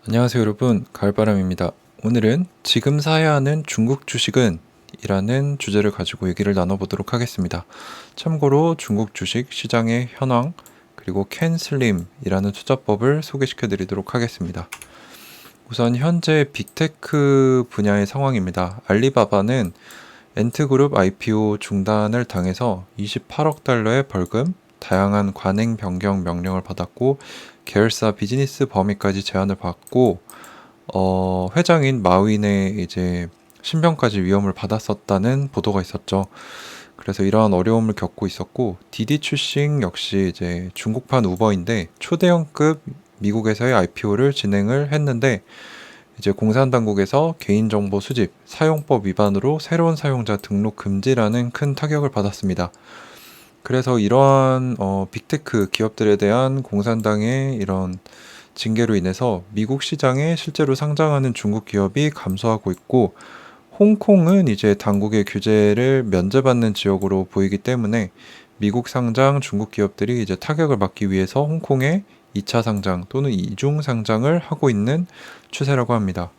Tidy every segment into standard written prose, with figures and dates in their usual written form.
안녕하세요 여러분, 가을바람입니다. 오늘은 지금 사야 하는 중국 주식은 이라는 주제를 가지고 얘기를 나눠보도록 하겠습니다. 참고로 중국 주식 시장의 현황 그리고 캔슬림이라는 투자법을 소개시켜 드리도록 하겠습니다. 우선 현재 빅테크 분야의 상황입니다. 알리바바는 엔트그룹 IPO 중단을 당해서 28억 달러의 벌금, 다양한 관행 변경 명령을 받았고 계열사 비즈니스 범위까지 제한을 받고 회장인 마윈의 이제 신병까지 위험을 받았었다는 보도가 있었죠. 그래서 이러한 어려움을 겪고 있었고 디디 출싱 역시 이제 중국판 우버인데 초대형급 미국에서의 IPO를 진행을 했는데 이제 공산당국에서 개인정보 수집, 사용법 위반으로 새로운 사용자 등록 금지라는 큰 타격을 받았습니다. 그래서 이러한 빅테크 기업들에 대한 공산당의 이런 징계로 인해서 미국 시장에 실제로 상장하는 중국 기업이 감소하고 있고 홍콩은 이제 당국의 규제를 면제받는 지역으로 보이기 때문에 미국 상장 중국 기업들이 이제 타격을 막기 위해서 홍콩에 2차 상장 또는 이중 상장을 하고 있는 추세라고 합니다.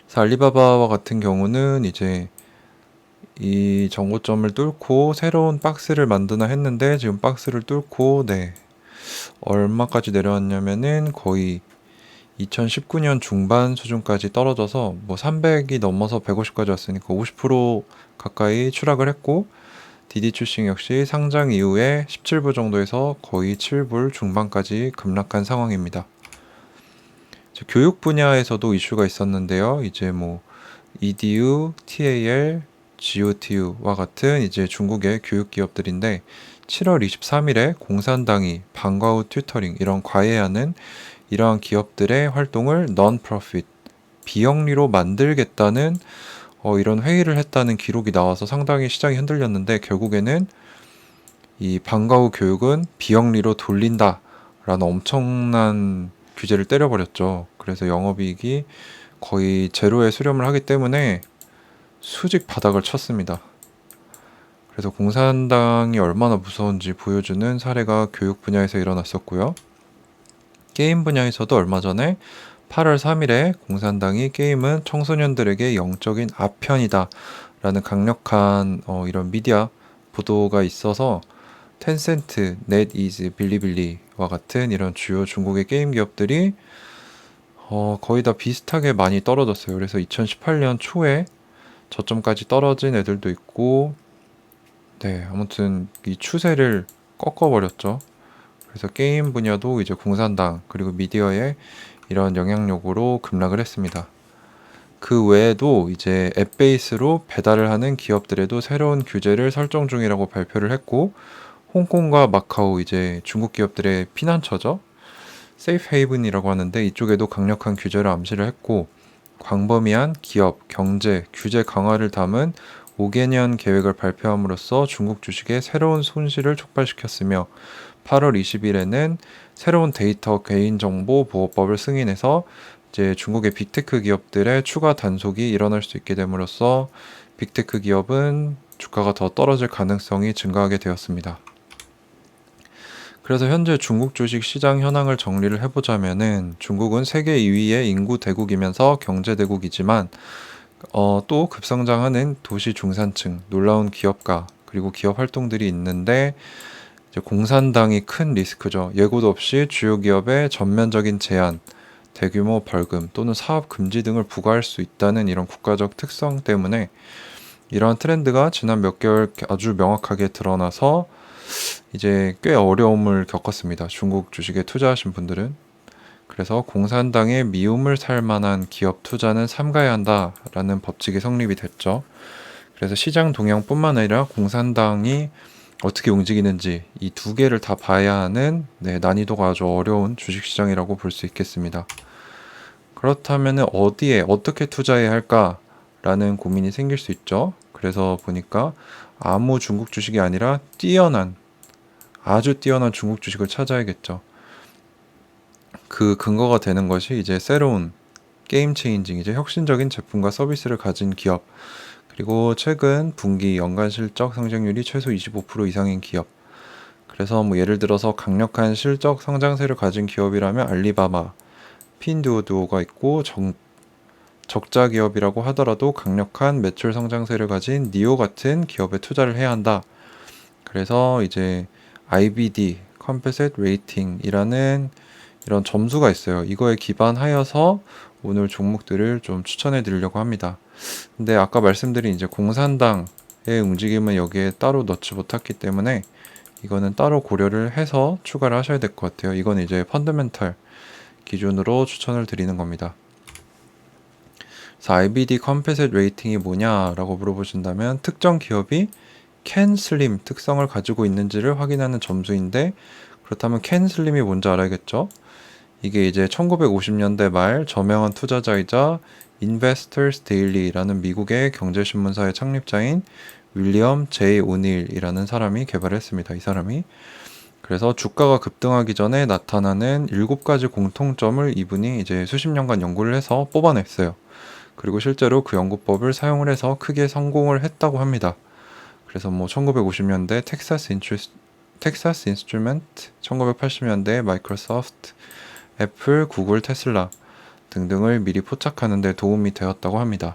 그래서 알리바바와 같은 경우는 이제 이 정고점을 뚫고 새로운 박스를 만드나 했는데 지금 박스를 뚫고 얼마까지 내려왔냐면은 거의 2019년 중반 수준까지 떨어져서 뭐 300이 넘어서 150까지 왔으니까 50% 가까이 추락을 했고 디디 출싱 역시 상장 이후에 17불 정도에서 거의 7불 중반까지 급락한 상황입니다. 교육 분야에서도 이슈가 있었는데요. 이제 뭐 EDU, TAL, GOTU와 같은 이제 중국의 교육 기업들인데 7월 23일에 공산당이 방과 후 튜터링 이런 과외하는 이러한 기업들의 활동을 non-profit 비영리로 만들겠다는 이런 회의를 했다는 기록이 나와서 상당히 시장이 흔들렸는데 결국에는 이 방과 후 교육은 비영리로 돌린다라는 엄청난 규제를 때려버렸죠. 그래서 영업이익이 거의 제로에 수렴을 하기 때문에 수직 바닥을 쳤습니다. 그래서 공산당이 얼마나 무서운지 보여주는 사례가 교육 분야에서 일어났었고요. 게임 분야에서도 얼마 전에 8월 3일에 공산당이 게임은 청소년들에게 영적인 아편이다 라는 강력한 이런 미디어 보도가 있어서 텐센트, 넷이즈, 빌리빌리와 같은 이런 주요 중국의 게임 기업들이 거의 다 비슷하게 많이 떨어졌어요. 그래서 2018년 초에 저점까지 떨어진 애들도 있고 아무튼 이 추세를 꺾어버렸죠. 그래서 게임 분야도 이제 공산당 그리고 미디어의 이런 영향력으로 급락을 했습니다. 그 외에도 이제 앱 베이스로 배달을 하는 기업들에도 새로운 규제를 설정 중이라고 발표를 했고 홍콩과 마카오 이제 중국 기업들의 피난처죠. 세이프 헤이븐이라고 하는데 이쪽에도 강력한 규제를 암시를 했고 광범위한 기업, 경제, 규제 강화를 담은 5개년 계획을 발표함으로써 중국 주식의 새로운 손실을 촉발시켰으며 8월 20일에는 새로운 데이터 개인정보 보호법을 승인해서 이제 중국의 빅테크 기업들의 추가 단속이 일어날 수 있게 됨으로써 빅테크 기업은 주가가 더 떨어질 가능성이 증가하게 되었습니다. 그래서 현재 중국 주식 시장 현황을 정리를 해보자면은 중국은 세계 2위의 인구 대국이면서 경제 대국이지만 또 급성장하는 도시 중산층, 놀라운 기업가 그리고 기업 활동들이 있는데 이제 공산당이 큰 리스크죠. 예고도 없이 주요 기업에 전면적인 제한, 대규모 벌금 또는 사업 금지 등을 부과할 수 있다는 이런 국가적 특성 때문에 이러한 트렌드가 지난 몇 개월 아주 명확하게 드러나서 이제 꽤 어려움을 겪었습니다. 중국 주식에 투자하신 분들은. 그래서 공산당의 미움을 살 만한 기업 투자는 삼가야 한다라는 법칙이 성립이 됐죠. 그래서 시장 동향뿐만 아니라 공산당이 어떻게 움직이는지 이 두 개를 다 봐야 하는 난이도가 아주 어려운 주식시장이라고 볼 수 있겠습니다. 그렇다면 어디에 어떻게 투자해야 할까라는 고민이 생길 수 있죠. 그래서 보니까 아무 중국 주식이 아니라 아주 뛰어난 중국 주식을 찾아야겠죠. 그 근거가 되는 것이 이제 새로운 게임 체인징, 이제 혁신적인 제품과 서비스를 가진 기업, 그리고 최근 분기 연간 실적 성장률이 최소 25% 이상인 기업. 그래서 뭐 예를 들어서 강력한 실적 성장세를 가진 기업이라면 알리바바, 핀두오두오가 있고 적자 기업이라고 하더라도 강력한 매출 성장세를 가진 니오 같은 기업에 투자를 해야 한다. 그래서 이제 IBD, Composite Rating이라는 이런 점수가 있어요. 이거에 기반하여서 오늘 종목들을 좀 추천해 드리려고 합니다. 근데 아까 말씀드린 이제 공산당의 움직임은 여기에 따로 넣지 못했기 때문에 이거는 따로 고려를 해서 추가를 하셔야 될 것 같아요. 이건 이제 펀더멘탈 기준으로 추천을 드리는 겁니다. 그래서 IBD 컴포짓 레이팅이 뭐냐라고 물어보신다면 특정 기업이 캔 슬림 특성을 가지고 있는지를 확인하는 점수인데, 그렇다면 캔 슬림이 뭔지 알아야겠죠? 이게 이제 1950년대 말 저명한 투자자이자 Investors Daily라는 미국의 경제신문사의 창립자인 윌리엄 제이 오닐이라는 사람이 개발했습니다. 이 사람이. 그래서 주가가 급등하기 전에 나타나는 7가지 공통점을 이분이 이제 수십 년간 연구를 해서 뽑아냈어요. 그리고 실제로 그 연구법을 사용을 해서 크게 성공을 했다고 합니다. 그래서 뭐 1950년대 텍사스 인스트루먼트, 1980년대 마이크로소프트, 애플, 구글, 테슬라 등등을 미리 포착하는 데 도움이 되었다고 합니다.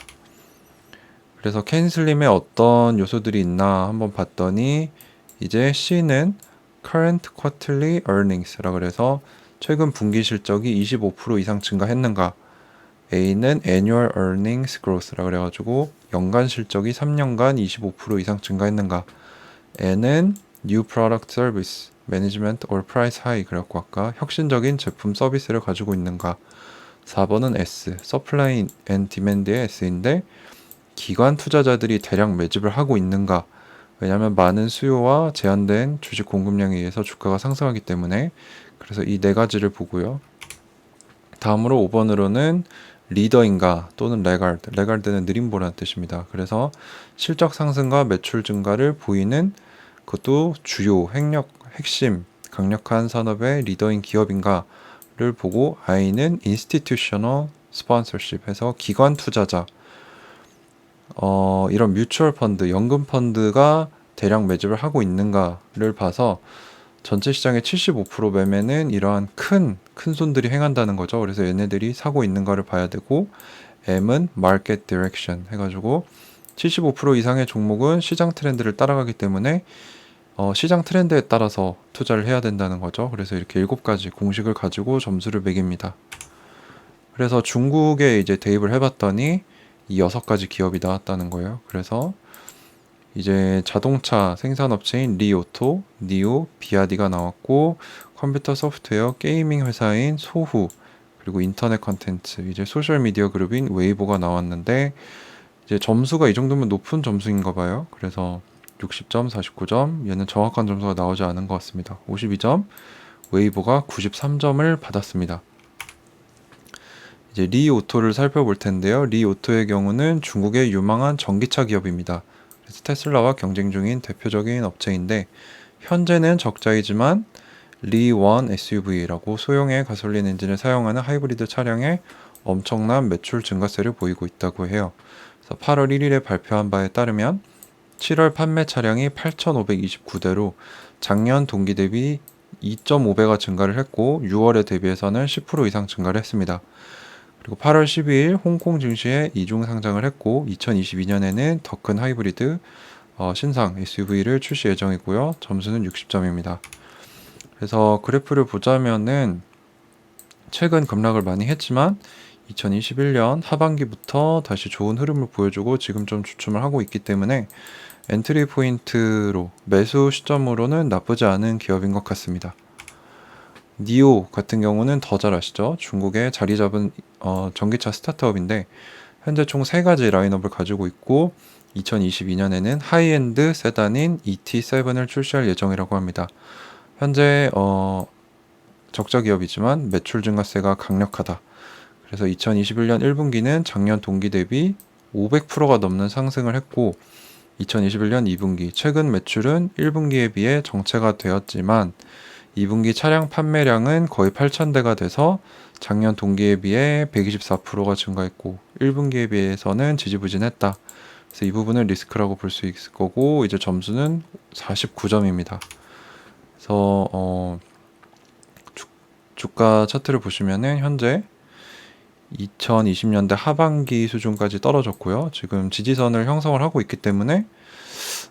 그래서 캔슬림에 어떤 요소들이 있나 한번 봤더니 이제 C는 Current Quarterly Earnings라 그래서 최근 분기 실적이 25% 이상 증가했는가, A는 Annual Earnings Growth라 그래가지고 연간 실적이 3년간 25% 이상 증가했는가, N은 New Product Service Management or Price High 그래갖고 아까 혁신적인 제품 서비스를 가지고 있는가, 4번은 S Supply and Demand의 S인데 기관 투자자들이 대량 매집을 하고 있는가, 왜냐하면 많은 수요와 제한된 주식 공급량에 의해서 주가가 상승하기 때문에. 그래서 이 네 가지를 보고요. 다음으로 5번으로는 리더인가 또는 레가드, 레가드는 느림보라는 뜻입니다. 그래서 실적 상승과 매출 증가를 보이는 그것도 주요 핵심 강력한 산업의 리더인 기업인가를 보고, I는 institutional sponsorship 해서 기관 투자자, 이런 뮤추얼 펀드, 연금 펀드가 대량 매집을 하고 있는가를 봐서 전체 시장의 75% 매매는 이러한 큰 손들이 행한다는 거죠. 그래서 얘네들이 사고 있는가를 봐야 되고, M은 market direction 해가지고 75% 이상의 종목은 시장 트렌드를 따라가기 때문에 시장 트렌드에 따라서 투자를 해야 된다는 거죠. 그래서 이렇게 7가지 공식을 가지고 점수를 매깁니다. 그래서 중국에 이제 대입을 해봤더니 이 6가지 기업이 나왔다는 거예요. 그래서 이제 자동차 생산업체인 리오토, 니오, 비아디가 나왔고, 컴퓨터 소프트웨어 게이밍 회사인 소후, 그리고 인터넷 컨텐츠 이제 소셜 미디어 그룹인 웨이보가 나왔는데, 이제 점수가 이 정도면 높은 점수인가 봐요. 그래서 60점, 49점, 얘는 정확한 점수가 나오지 않은 것 같습니다. 52점, 웨이보가 93점을 받았습니다. 이제 리오토를 살펴볼 텐데요. 리오토의 경우는 중국의 유망한 전기차 기업입니다. 그래서 테슬라와 경쟁 중인 대표적인 업체인데, 현재는 적자이지만 리1 SUV라고 소형의 가솔린 엔진을 사용하는 하이브리드 차량에 엄청난 매출 증가세를 보이고 있다고 해요. 그래서 8월 1일에 발표한 바에 따르면 7월 판매 차량이 8,529대로 작년 동기 대비 2.5배가 증가를 했고, 6월에 대비해서는 10% 이상 증가를 했습니다. 그리고 8월 12일 홍콩 증시에 이중 상장을 했고, 2022년에는 더 큰 하이브리드 신상 SUV를 출시 예정이고요. 점수는 60점입니다. 그래서 그래프를 보자면은 최근 급락을 많이 했지만 2021년 하반기부터 다시 좋은 흐름을 보여주고 지금 좀 주춤을 하고 있기 때문에 엔트리 포인트로 매수 시점으로는 나쁘지 않은 기업인 것 같습니다. 니오 같은 경우는 더 잘 아시죠? 중국에 자리 잡은 전기차 스타트업인데 현재 총 3가지 라인업을 가지고 있고 2022년에는 하이엔드 세단인 ET7을 출시할 예정이라고 합니다. 현재 적자 기업이지만 매출 증가세가 강력하다. 그래서 2021년 1분기는 작년 동기 대비 500%가 넘는 상승을 했고, 2021년 2분기 최근 매출은 1분기에 비해 정체가 되었지만 2분기 차량 판매량은 거의 8,000대가 돼서 작년 동기에 비해 124%가 증가했고 1분기에 비해서는 지지부진했다. 그래서 이 부분을 리스크라고 볼 수 있을 거고, 이제 점수는 49점입니다. 그래서 주가 차트를 보시면은 현재 2020년대 하반기 수준까지 떨어졌고요. 지금 지지선을 형성을 하고 있기 때문에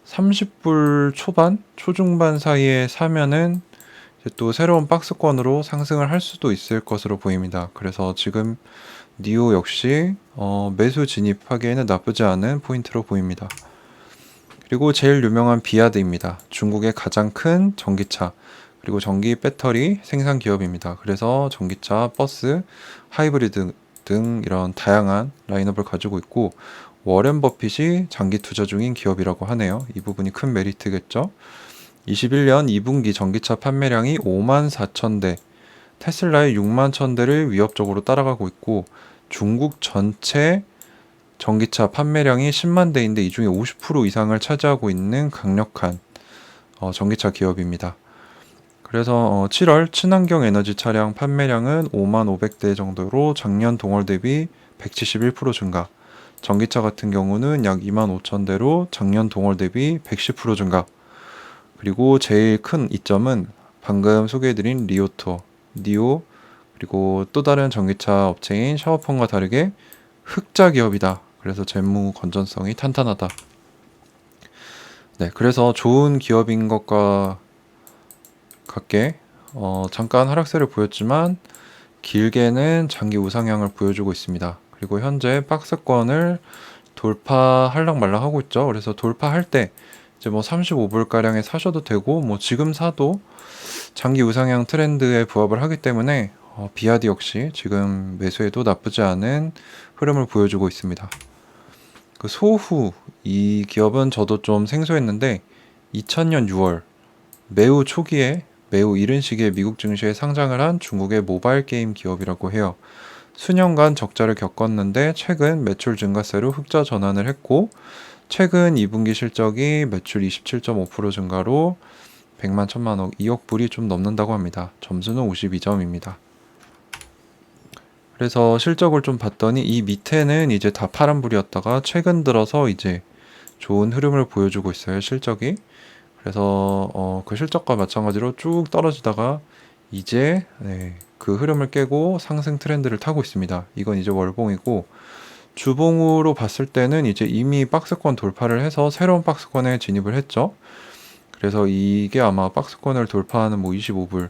30불 초반, 초중반 사이에 사면은 이제 또 새로운 박스권으로 상승을 할 수도 있을 것으로 보입니다. 그래서 지금 니오 역시 매수 진입하기에는 나쁘지 않은 포인트로 보입니다. 그리고 제일 유명한 비아드입니다. 중국의 가장 큰 전기차 그리고 전기 배터리 생산 기업입니다. 그래서 전기차, 버스, 하이브리드 등 이런 다양한 라인업을 가지고 있고 워렌 버핏이 장기 투자 중인 기업이라고 하네요. 이 부분이 큰 메리트겠죠. 21년 2분기 전기차 판매량이 5만 4천 대, 테슬라의 6만 1천 대를 위협적으로 따라가고 있고 중국 전체 전기차 판매량이 10만 대인데 이 중에 50% 이상을 차지하고 있는 강력한 전기차 기업입니다. 그래서 7월 친환경 에너지 차량 판매량은 5만 500대 정도로 작년 동월 대비 171% 증가, 전기차 같은 경우는 약 2만 5천 대로 작년 동월 대비 110% 증가, 그리고 제일 큰 이점은 방금 소개해드린 리오토, 니오, 그리고 또 다른 전기차 업체인 샤오펑과 다르게 흑자 기업이다. 그래서 재무 건전성이 탄탄하다. 네, 그래서 좋은 기업인 것과 같게 잠깐 하락세를 보였지만 길게는 장기 우상향을 보여주고 있습니다. 그리고 현재 박스권을 돌파할락 말락 하고 있죠. 그래서 돌파할 때 이제 뭐 35불 가량에 사셔도 되고 뭐 지금 사도 장기 우상향 트렌드에 부합을 하기 때문에 비아디 역시 지금 매수해도 나쁘지 않은 흐름을 보여주고 있습니다. 그 소후 이 기업은 저도 좀 생소했는데 2000년 6월 매우 초기에 매우 이른 시기에 미국 증시에 상장을 한 중국의 모바일 게임 기업이라고 해요. 수년간 적자를 겪었는데 최근 매출 증가세로 흑자 전환을 했고 최근 2분기 실적이 매출 27.5% 증가로 100만 1000만억 2억 불이 좀 넘는다고 합니다. 점수는 52점입니다. 그래서 실적을 좀 봤더니 이 밑에는 이제 다 파란불이었다가 최근 들어서 이제 좋은 흐름을 보여주고 있어요, 실적이. 그래서 그 실적과 마찬가지로 쭉 떨어지다가 이제 그 흐름을 깨고 상승 트렌드를 타고 있습니다. 이건 이제 월봉이고 주봉으로 봤을 때는 이제 이미 박스권 돌파를 해서 새로운 박스권에 진입을 했죠. 그래서 이게 아마 박스권을 돌파하는 뭐 25불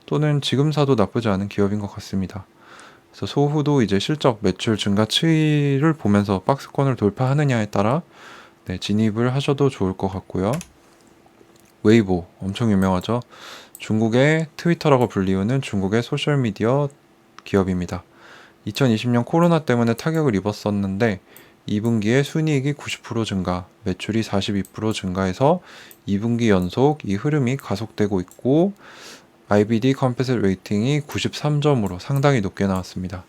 또는 지금 사도 나쁘지 않은 기업인 것 같습니다. 그래서 소후도 이제 실적 매출 증가 추이를 보면서 박스권을 돌파하느냐에 따라 진입을 하셔도 좋을 것 같고요. 웨이보 엄청 유명하죠. 중국의 트위터라고 불리우는 중국의 소셜미디어 기업입니다. 2020년 코로나 때문에 타격을 입었었는데 2분기에 순이익이 90% 증가, 매출이 42% 증가해서 2분기 연속 이 흐름이 가속되고 있고 IBD 컴포짓 레이팅이 93점으로 상당히 높게 나왔습니다.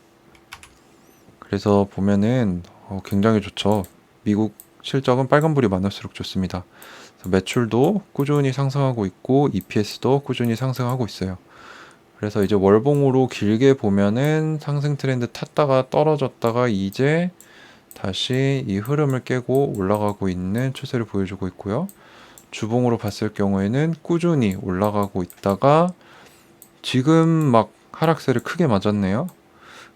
그래서 보면은 굉장히 좋죠. 미국 실적은 빨간불이 많을수록 좋습니다. 매출도 꾸준히 상승하고 있고 EPS도 꾸준히 상승하고 있어요. 그래서 이제 월봉으로 길게 보면은 상승 트렌드 탔다가 떨어졌다가 이제 다시 이 흐름을 깨고 올라가고 있는 추세를 보여주고 있고요. 주봉으로 봤을 경우에는 꾸준히 올라가고 있다가 지금 막 하락세를 크게 맞았네요.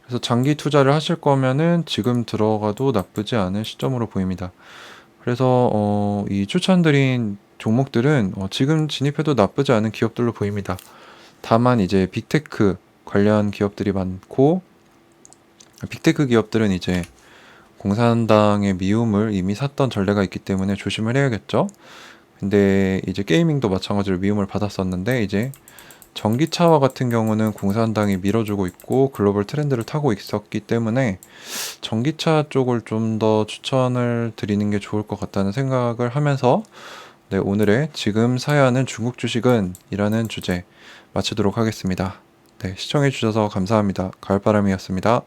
그래서 장기 투자를 하실 거면은 지금 들어가도 나쁘지 않은 시점으로 보입니다. 그래서 이 추천드린 종목들은 지금 진입해도 나쁘지 않은 기업들로 보입니다. 다만 이제 빅테크 관련 기업들이 많고 빅테크 기업들은 이제 공산당의 미움을 이미 샀던 전례가 있기 때문에 조심을 해야겠죠. 근데 이제 게이밍도 마찬가지로 미움을 받았었는데 이제 전기차와 같은 경우는 공산당이 밀어주고 있고 글로벌 트렌드를 타고 있었기 때문에 전기차 쪽을 좀 더 추천을 드리는 게 좋을 것 같다는 생각을 하면서 오늘의 지금 사야 하는 중국 주식은 이라는 주제 마치도록 하겠습니다. 시청해 주셔서 감사합니다. 가을바람이었습니다.